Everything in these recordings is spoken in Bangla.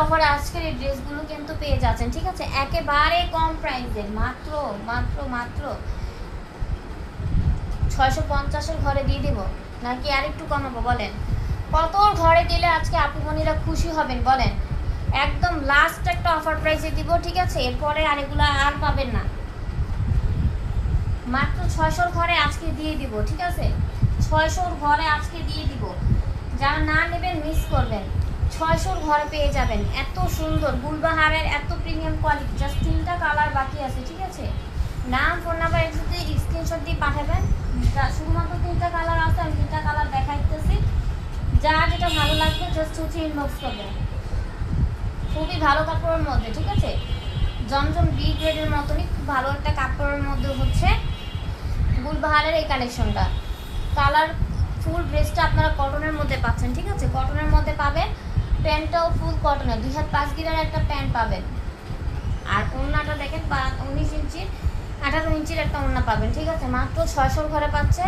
অফারে আজকের এই ড্রেসগুলো কিন্তু পেয়ে যাচ্ছেন, ঠিক আছে, একেবারে কম প্রাইসে, মাত্র মাত্র মাত্র 650-এর ঘরে দিয়ে দিব নাকি আর একটু কমাবো বলেন? কত ঘরে দিলে আজকে আপুমনিরা খুশি হবেন বলেন? একদম লাস্ট একটা অফার প্রাইসে দিব, ঠিক আছে, এরপরে আর এগুলো আর পাবেন না। মাত্র 600-র ঘরে আজকে দিয়ে দিব, ঠিক আছে, 600-র ঘরে আজকে দিয়ে দিব। যারা না নেবেন মিস করবেন, 600-র ঘরে পেয়ে যাবেন। এত সুন্দর গুলবাহারের এত প্রিমিয়াম কোয়ালিটি, জাস্ট 3টা কালার বাকি আছে, ঠিক আছে। নাম ফোন নাম্বার যদি স্ক্রিনশট দিয়ে পাঠাবেন, শুধুমাত্র 3টা কালার আছে, আমি 3টা কালার দেখাইতেছি। যার যেটা ভালো লাগবে জাস্ট হচ্ছে ইনবক্স করবেন। খুবই ভালো কাপড়ের মধ্যে, ঠিক আছে, জমজম বি গ্রেডের মতনই খুব ভালো একটা কাপড়ের মধ্যে হচ্ছে গুলবাহারের এই কালেকশনটা। কালার ফুল ড্রেসটা আপনারা কটনের মধ্যে পাচ্ছেন, ঠিক আছে, কটনের মধ্যে পাবেন। প্যান্টটাও ফুল কটনের, 2 হাত 5 গিরার একটা প্যান্ট পাবেন। আর ওড়নাটা দেখেন 19 ইঞ্চির 18 ইঞ্চির একটা ওড়না পাবেন, ঠিক আছে, মাত্র 600-র ঘরে পাচ্ছে।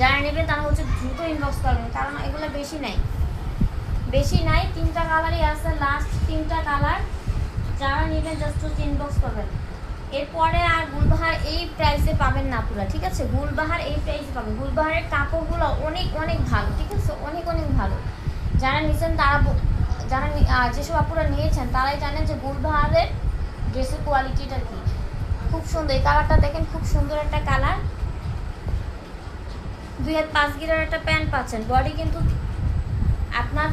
যারা নেবেন তারা হচ্ছে দ্রুত ইনবক্স করবেন, কারণ এগুলো বেশি নাই, বেশি নাই, 3টা কালারই আছে, লাস্ট 3টা কালার। যারা নেবেন জাস্ট হচ্ছে ইনবক্স করবেন। এরপরে আর গুলবাহার এই প্রাইসে পাবেন না পুরো, ঠিক আছে, গুলবাহার এই প্রাইসে পাবেন। গুলবাহারের কাপড়গুলো অনেক অনেক ভালো, ঠিক আছে, অনেক অনেক ভালো। যারা নিয়েছেন তারা, যারা যেসব আপুরা নিয়েছেন তারাই জানেন যে গুলবাহারের ড্রেসের কোয়ালিটিটা কি। খুব সুন্দর, এই কালারটা দেখেন, খুব সুন্দর একটা কালার। 2 হাত 5 গিরার একটা প্যান্ট পাচ্ছেন। বডি কিন্তু আপনার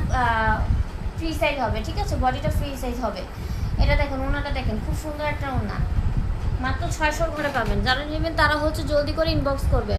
ফ্রি সাইজ হবে, ঠিক আছে, বডিটা ফ্রি সাইজ হবে। এটা দেখেন, ওনাটা দেখেন, খুব সুন্দর একটা ওনা, মাত্র 600-র ঘরে পাবেন। যারা নেবেন তারা হচ্ছে জলদি করে ইনবক্স করবে।